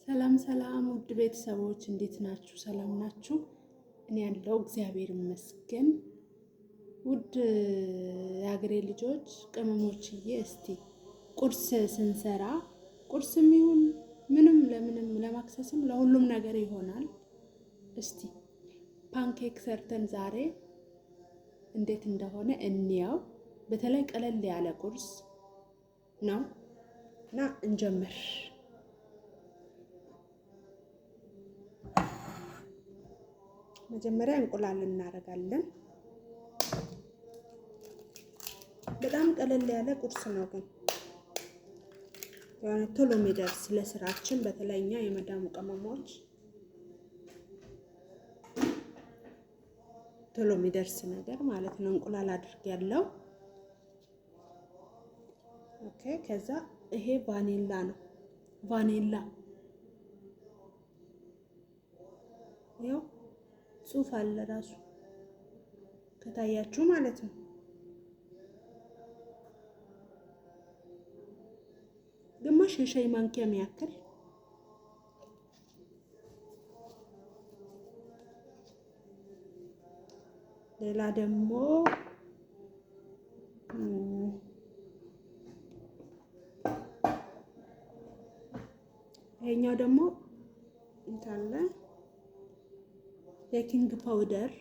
ሰላም ሰላም ውድ ቤተሰቦች እንዴት ናችሁ? ሰላም ናችሁ? እኔ ያለው እግዚአብሔር ይመስገን። ውድ የሀገሬ ልጆች ቅመሞችዬ፣ እስቲ ቁርስ ስንሰራ ቁርስም ይሁን ምንም ለምንም ለማክሰስም ለሁሉም ነገር ይሆናል። እስቲ ፓንኬክ ሰርተን ዛሬ እንዴት እንደሆነ እንያው። በተለይ ቀለል ያለ ቁርስ ነው እና እንጀምር። መጀመሪያ እንቁላል እናደርጋለን። በጣም ቀለል ያለ ቁርስ ነው፣ ግን የሆነ ቶሎ የሚደርስ ለስራችን፣ በተለይኛ የመዳሙ ቅመሞች ቶሎ የሚደርስ ነገር ማለት ነው። እንቁላል አድርጌያለሁ። ኦኬ። ከዛ ይሄ ቫኒላ ነው። ቫኒላ ያው ጽሑፍ አለ ራሱ ከታያችሁ ማለት ነው። ግማሽ የሻይ ማንኪያ የሚያክል ሌላ ደግሞ ይሄኛው ደግሞ እንታለ ቤኪንግ ፓውደር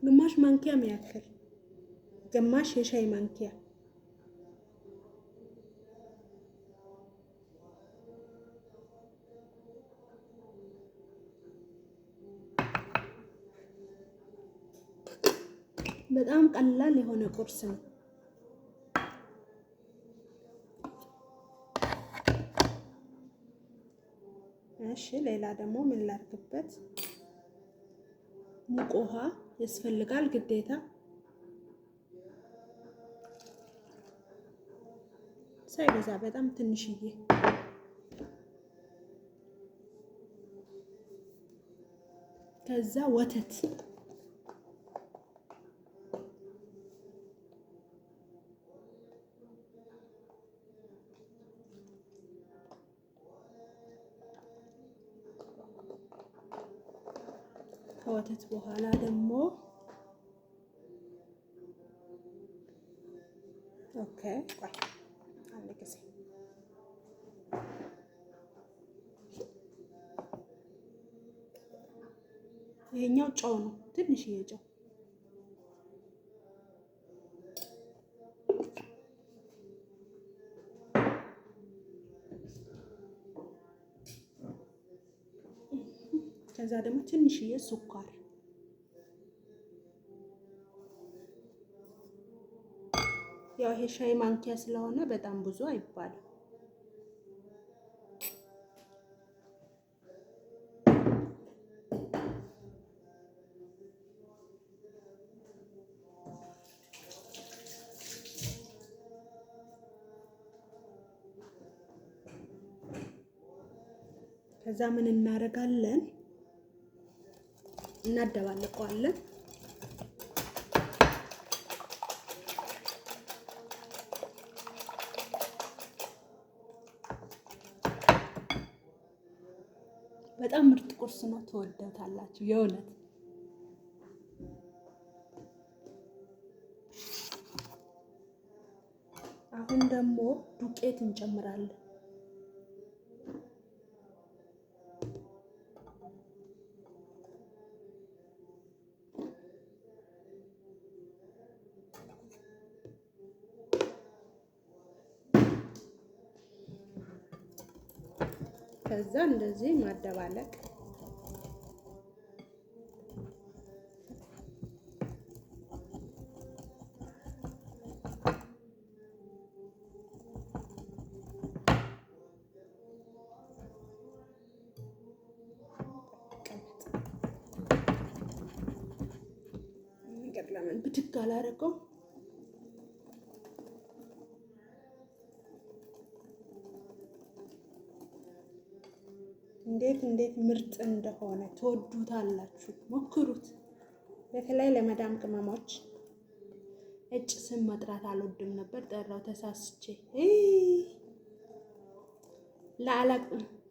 ግማሽ ማንኪያ የሚያክል ግማሽ የሻይ ማንኪያ በጣም ቀላል የሆነ ቁርስ ነው። እሺ ሌላ ደግሞ ምን ላድርግበት? ሙቅ ውሃ ያስፈልጋል ግዴታ። ሳይበዛ በጣም ትንሽዬ። ከዛ ወተት ከወተት በኋላ ደግሞ ኦኬ፣ ቆይ አንድ ጊዜ ይሄኛው ጨው ነው፣ ትንሽዬ ጨው። ከዛ ደግሞ ትንሽዬ ስኳር። ያው ይሄ ሻይ ማንኪያ ስለሆነ በጣም ብዙ አይባልም። ከዛ ምን እናደርጋለን? እናደባልቀዋለን። በጣም ምርጥ ቁርስ ነው፣ ትወዳታላችሁ የእውነት። አሁን ደግሞ ዱቄት እንጨምራለን። ከዛ እንደዚህ ማደባለቅ። ለምን ብድግ አላደረገው? እንዴት ምርጥ እንደሆነ ትወዱታላችሁ። ሞክሩት። በተለይ ለመዳም ቅመሞች እጭ ስም መጥራት አልወድም ነበር፣ ጠራው ተሳስቼ። ለአላቅ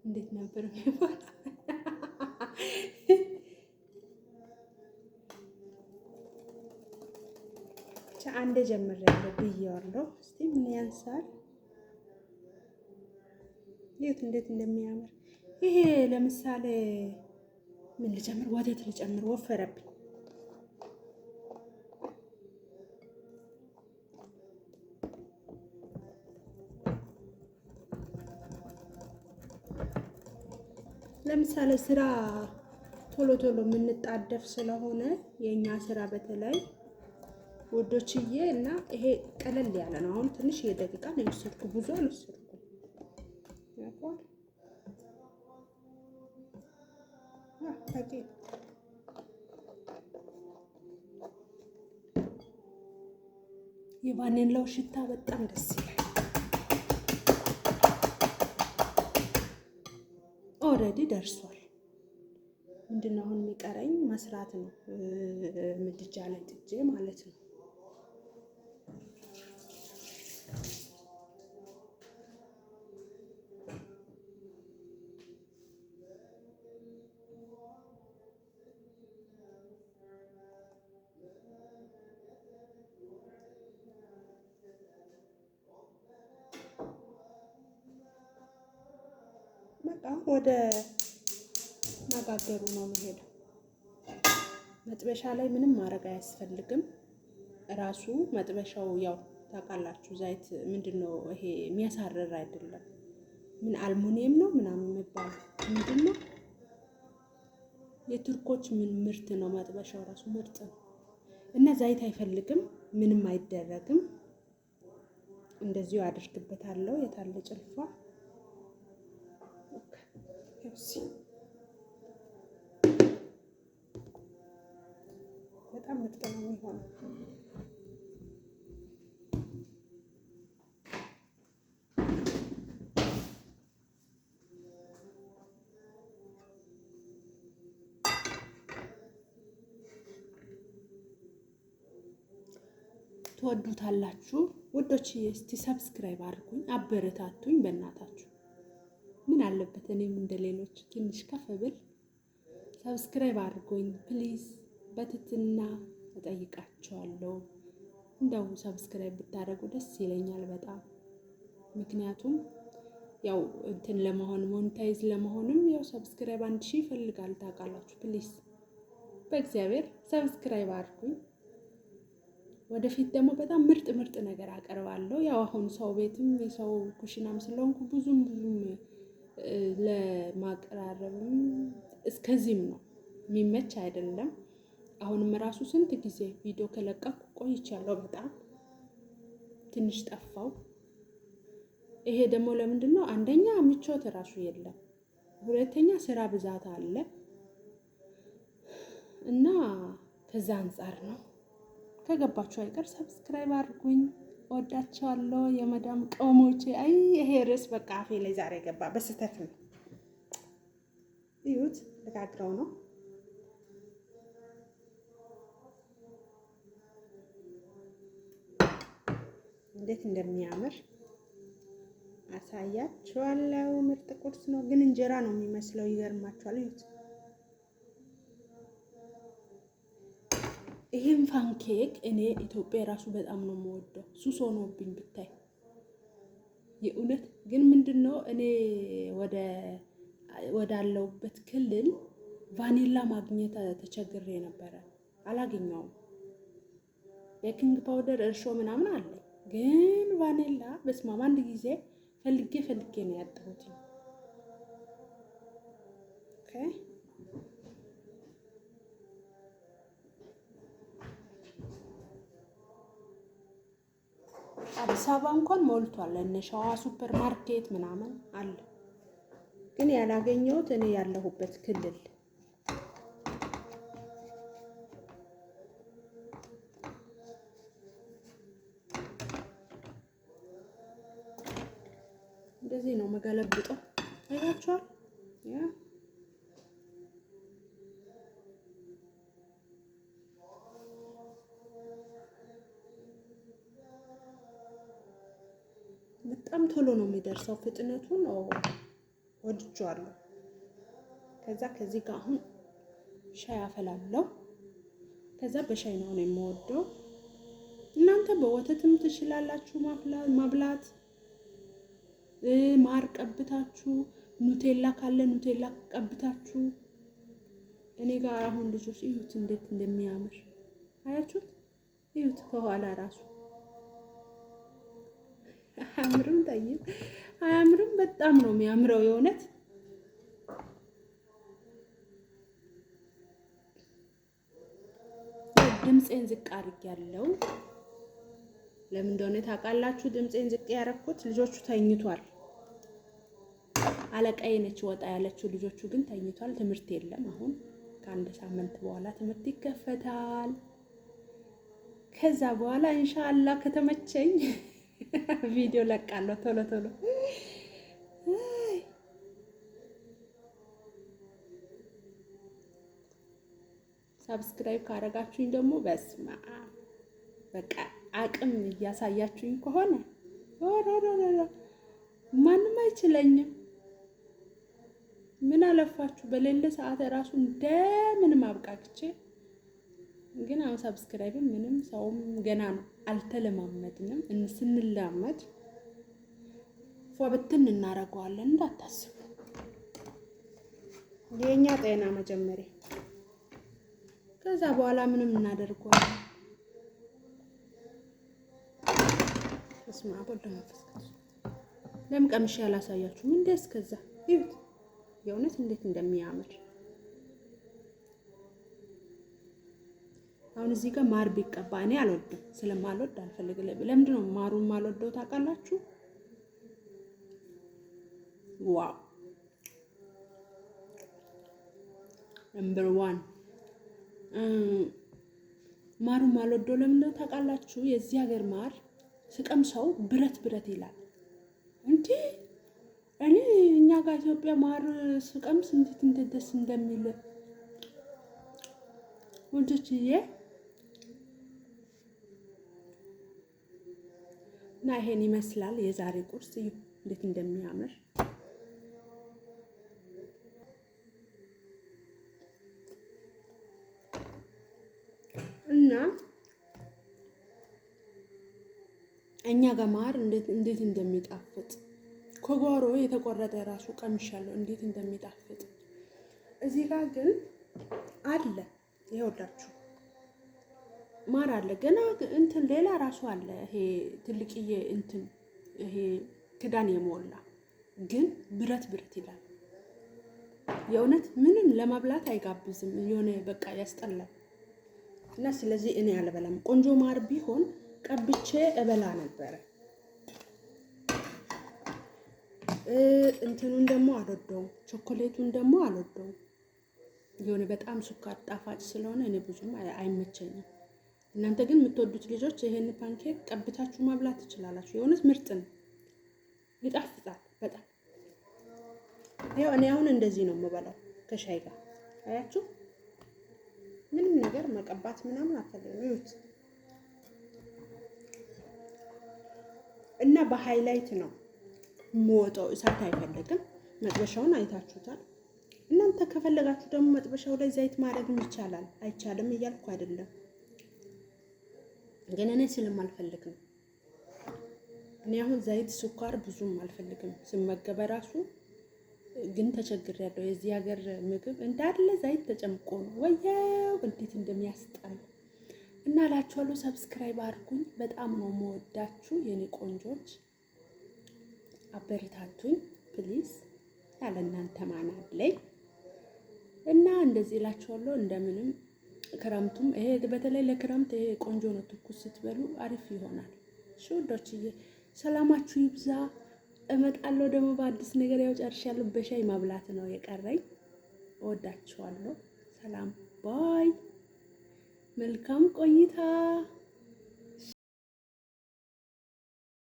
እንዴት ነበር የሚባለው? አንዴ ጀምሬያለሁ ብዬዋለሁ። እስቲ ምን ያንሳል? ይሄት እንዴት እንደሚያምር ይሄ። ለምሳሌ ምን ልጨምር? ወተት ልጨምር፣ ወፈረብኝ። ለምሳሌ ስራ ቶሎ ቶሎ የምንጣደፍ ስለሆነ የኛ ስራ በተለይ ወዶችዬ እና ይሄ ቀለል ያለ ነው። አሁን ትንሽ የደቂቃ ነው የወሰድኩ፣ ብዙ አልወሰድኩም። ያቋል የቫኒላው ሽታ በጣም ደስ ይላል። ኦልሬዲ ደርሷል። ምንድነው አሁን የሚቀረኝ? መስራት ነው። ምድጃ ላይ ጥጄ ማለት ነው። በቃ ወደ ማጋገሩ ነው የምሄደው። መጥበሻ ላይ ምንም ማድረግ አያስፈልግም። ራሱ መጥበሻው ያው ታውቃላችሁ፣ ዘይት ምንድነው ይሄ የሚያሳርር አይደለም። ምን አልሙኒየም ነው ምናምን የሚባለው ምንድነው? የቱርኮች ምን ምርት ነው። መጥበሻው ራሱ ምርጥ ነው እና ዘይት አይፈልግም፣ ምንም አይደረግም። እንደዚሁ አድርግበታለሁ። የታለ ጭልፋ? በጣም ምርጥ ነው የሚሆነው። ትወዱታላችሁ ውዶች። እስቲ ሰብስክራይብ አድርጉኝ፣ አበረታቱኝ በእናታችሁ። ምን አለበት እኔም እንደሌሎች ትንሽ ከፍ ብል። ሰብስክራይብ አድርጉኝ ፕሊዝ፣ በትህትና እጠይቃቸዋለሁ። እንደው ሰብስክራይብ ብታደርጉ ደስ ይለኛል በጣም። ምክንያቱም ያው እንትን ለመሆን ሞኔታይዝ ለመሆንም ያው ሰብስክራይብ 1000 ይፈልጋል ታውቃላችሁ። ፕሊዝ በእግዚአብሔር ሰብስክራይብ አድርጉኝ። ወደፊት ደግሞ በጣም ምርጥ ምርጥ ነገር አቀርባለሁ። ያው አሁን ሰው ቤትም የሰው ኩሽናም ስለሆንኩ ብዙም ለማቀራረብም እስከዚህም ነው የሚመች አይደለም። አሁንም ራሱ ስንት ጊዜ ቪዲዮ ከለቀኩ ቆይቻለሁ። በጣም ትንሽ ጠፋው። ይሄ ደግሞ ለምንድን ነው? አንደኛ ምቾት ራሱ የለም፣ ሁለተኛ ስራ ብዛት አለ እና ከዛ አንጻር ነው። ከገባችሁ አይቀር ሰብስክራይብ አድርጉኝ። ወዳቸዋለሁ የመዳም ቀሞቼ። አይ ይሄ ርዕስ በቃ አፌ ላይ ዛሬ ገባ በስተት ነው። እዩት፣ ልጋግረው ነው። እንዴት እንደሚያምር አሳያችኋለሁ። ምርጥ ቁርስ ነው፣ ግን እንጀራ ነው የሚመስለው። ይገርማችኋል። እዩት። ይሄን ፓንኬክ እኔ ኢትዮጵያ ራሱ በጣም ነው የምወደው። ሱስ ሆኖብኝ ብታይ የእውነት። ግን ምንድነው እኔ ወዳለሁበት ክልል ቫኒላ ማግኘት ተቸግሬ ነበረ፣ አላገኘውም። ቤኪንግ ፓውደር፣ እርሾ ምናምን አለ፣ ግን ቫኒላ በስማም አንድ ጊዜ ፈልጌ ነው ያጣሁት። ኦኬ አዲስ አበባ እንኳን ሞልቷል። እነ ሸዋ ሱፐር ማርኬት ምናምን አለ፣ ግን ያላገኘሁት እኔ ያለሁበት ክልል። እንደዚህ ነው መገለብጠው። አይታችኋል? ያ በጣም ቶሎ ነው የሚደርሰው። ፍጥነቱን ወድጄዋለሁ። ከዛ ከዚህ ጋር አሁን ሻይ አፈላለሁ። ከዛ በሻይ ነው የምወደው። እናንተ በወተትም ትችላላችሁ ማብላት። ማር ቀብታችሁ፣ ኑቴላ ካለ ኑቴላ ቀብታችሁ። እኔ ጋር አሁን ልጆች እዩት እንዴት እንደሚያምር አያችሁት? እዩት ከኋላ ራሱ አያምርም? ታይም አያምርም? በጣም ነው የሚያምረው የእውነት። ድምፄን ዝቅ አድርጌያለሁ። ለምን እንደሆነ ታውቃላችሁ? ድምፄን ዝቅ ያደረኩት ልጆቹ ተኝቷል። አለቃዬ ነች ወጣ ያለችው፣ ልጆቹ ግን ተኝቷል። ትምህርት የለም። አሁን ከአንድ ሳምንት በኋላ ትምህርት ይከፈታል። ከዛ በኋላ ኢንሻአላህ ከተመቸኝ ቪዲዮ ለቃለሁ ቶሎ ቶሎ። ሰብስክራይብ ካረጋችሁኝ ደግሞ በስማ በቃ አቅም እያሳያችሁኝ ከሆነ ማንም አይችለኝም። ምን አለፋችሁ በሌለ ሰዓት ራሱ እንደምንም አብቃቅቼ። ግን አሁን ሰብስክራይብ ምንም ሰውም ገና ነው አልተለማመድንም። ስንላመድ ፎብትን እናረጋዋለን። እንዳታስቡ፣ የኛ ጤና መጀመሪያ፣ ከዛ በኋላ ምንም እናደርገዋለን። እስማ ወልደ መንፈስ ቅዱስ ለምን ቀምሼ ያላሳያችሁም? እንዴ እስከዛ ይሁት የእውነት እንዴት እንደሚያምር። አሁን እዚህ ጋር ማር ቢቀባ እኔ አልወድም፣ ስለማልወድ አልፈልግም። ለምንድን ነው ማሩን ማልወደው ታውቃላችሁ? ዋው ነምበር 1 ማሩን ማልወደው ለምንድን ነው ታውቃላችሁ? የዚህ ሀገር ማር ስቀምሰው ብረት ብረት ይላል። እንዴ እኔ እኛ ጋር ኢትዮጵያ ማር ስቀምስ እንዴት ደስ እንደሚል ወንጀችዬ። እና ይሄን ይመስላል የዛሬ ቁርስ። እንዴት እንደሚያምር እና እኛ ጋር ማር እንዴት እንደሚጣፍጥ ከጓሮ የተቆረጠ ራሱ ቀምሻለሁ፣ እንዴት እንደሚጣፍጥ። እዚህ ጋር ግን አለ፣ ይኸውላችሁ ማር አለ ገና እንትን ሌላ ራሱ አለ። ይሄ ትልቅዬ እንትን ይሄ ክዳን የሞላ ግን ብረት ብረት ይላል። የእውነት ምንም ለመብላት አይጋብዝም፣ የሆነ በቃ ያስጠላል። እና ስለዚህ እኔ አልበላም። ቆንጆ ማር ቢሆን ቀብቼ እበላ ነበረ። እንትኑን ደግሞ አልወደውም፣ ቾኮሌቱን ደግሞ አልወደውም። የሆነ በጣም ሱካር ጣፋጭ ስለሆነ እኔ ብዙም አይመቸኝም። እናንተ ግን የምትወዱት ልጆች ይሄን ፓንኬክ ቀብታችሁ ማብላት ትችላላችሁ። የእውነት ምርጥ ነው፣ ይጣፍጣል በጣም። ያው እኔ አሁን እንደዚህ ነው የምበላው ከሻይ ጋር። አያችሁ ምንም ነገር መቀባት ምናምን አትፈልጉም። ይሁት እና በሃይላይት ነው የምወጣው። እሳት አይፈልግም። መጥበሻውን አይታችሁታል። እናንተ ከፈለጋችሁ ደግሞ መጥበሻው ላይ ዘይት ማድረግም ይቻላል። አይቻልም እያልኩ አይደለም፣ ግን እኔ ስለማልፈልግ ነው። እኔ አሁን ዘይት ስኳር ብዙም አልፈልግም ስመገበ ራሱ። ግን ተቸግሬያለሁ። የዚህ ሀገር ምግብ እንዳለ ዘይት ተጨምቆ ነው። ወያው እንዴት እንደሚያስጠላ እና እላችኋለሁ። ሰብስክራይብ አድርጉኝ። በጣም ነው የምወዳችሁ የኔ ቆንጆች። አበረታቱኝ ፕሊዝ። ያለ እናንተ ማን አለኝ? እና እንደዚህ እላችኋለሁ። እንደምንም ክረምቱም ይሄ በተለይ ለክረምት ይሄ ቆንጆ ነው። ትኩስ ስትበሉ አሪፍ ይሆናል። እሺ ውዶችዬ ሰላማችሁ ይብዛ። እመጣለሁ ደግሞ በአዲስ ነገር። ያው ጨርሻለሁ። በሻይ ማብላት ነው የቀረኝ። እወዳችኋለሁ። ሰላም ባይ። መልካም ቆይታ